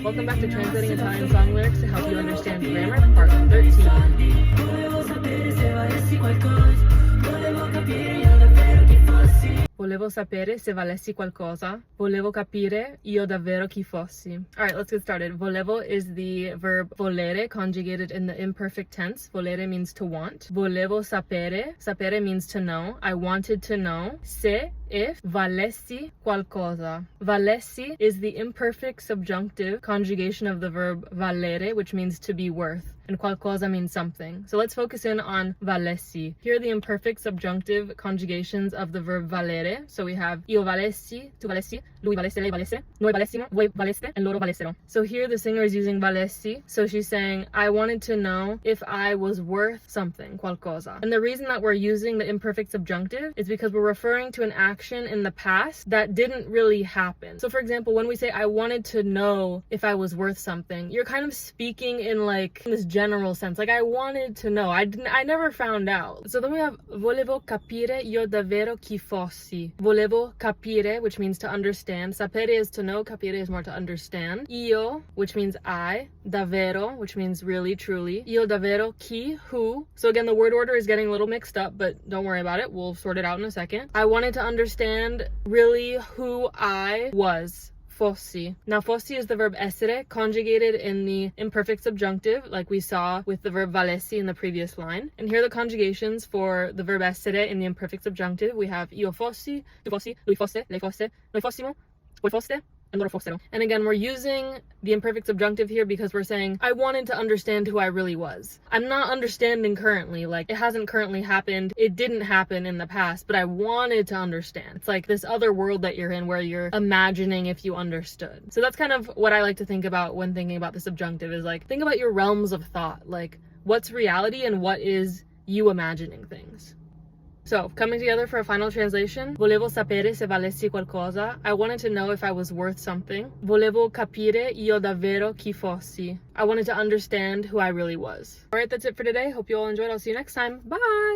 Welcome back to Translating Italian Song Lyrics to help you understand grammar, part 13. Volevo sapere se valessi qualcosa. Volevo capire io davvero chi fossi. Alright, let's get started. Volevo is the verb volere conjugated in the imperfect tense. Volere means to want. Volevo sapere. Sapere means to know. I wanted to know. Se, if, valessi qualcosa. Valessi is the imperfect subjunctive conjugation of the verb valere, which means to be worth. And qualcosa means something. So let's focus in on valessi. Here are the imperfect subjunctive conjugations of the verb valere. So we have io valessi, tu valessi, lui valesse, lei valesse, noi valessimo, voi valeste, and loro valessero. So here the singer is using valessi. So she's saying, I wanted to know if I was worth something, qualcosa. And the reason that we're using the imperfect subjunctive is because we're referring to an action in the past that didn't really happen. So for example, when we say, I wanted to know if I was worth something, you're kind of speaking in this general sense. Like, I wanted to know. I never found out. So then we have volevo capire io davvero chi fossi. Volevo capire, which means to understand. Sapere is to know. Capire is more to understand. Io, which means I. Davvero, which means really, truly. Io davvero chi, who. So again, the word order is getting a little mixed up, but don't worry about it. We'll sort it out in a second. I wanted to understand really who I was. Fossi. Now, fossi is the verb essere, conjugated in the imperfect subjunctive, like we saw with the verb valessi in the previous line. And here are the conjugations for the verb essere in the imperfect subjunctive. We have io fossi, tu fossi, lui fosse, lei fosse, noi fossimo, voi foste, and loro fossero. And again, we're using the imperfect subjunctive here because we're saying, I wanted to understand who I really was. I'm not understanding currently, like, it hasn't currently happened, it didn't happen in the past, but I wanted to understand. It's like this other world that you're in where you're imagining if you understood. So that's kind of what I like to think about when thinking about the subjunctive, is like, think about your realms of thought, like what's reality and what is you imagining things. So, coming together for a final translation. Volevo sapere se valessi qualcosa. I wanted to know if I was worth something. Volevo capire io davvero chi fossi. I wanted to understand who I really was. Alright, that's it for today. Hope you all enjoyed. I'll see you next time. Bye!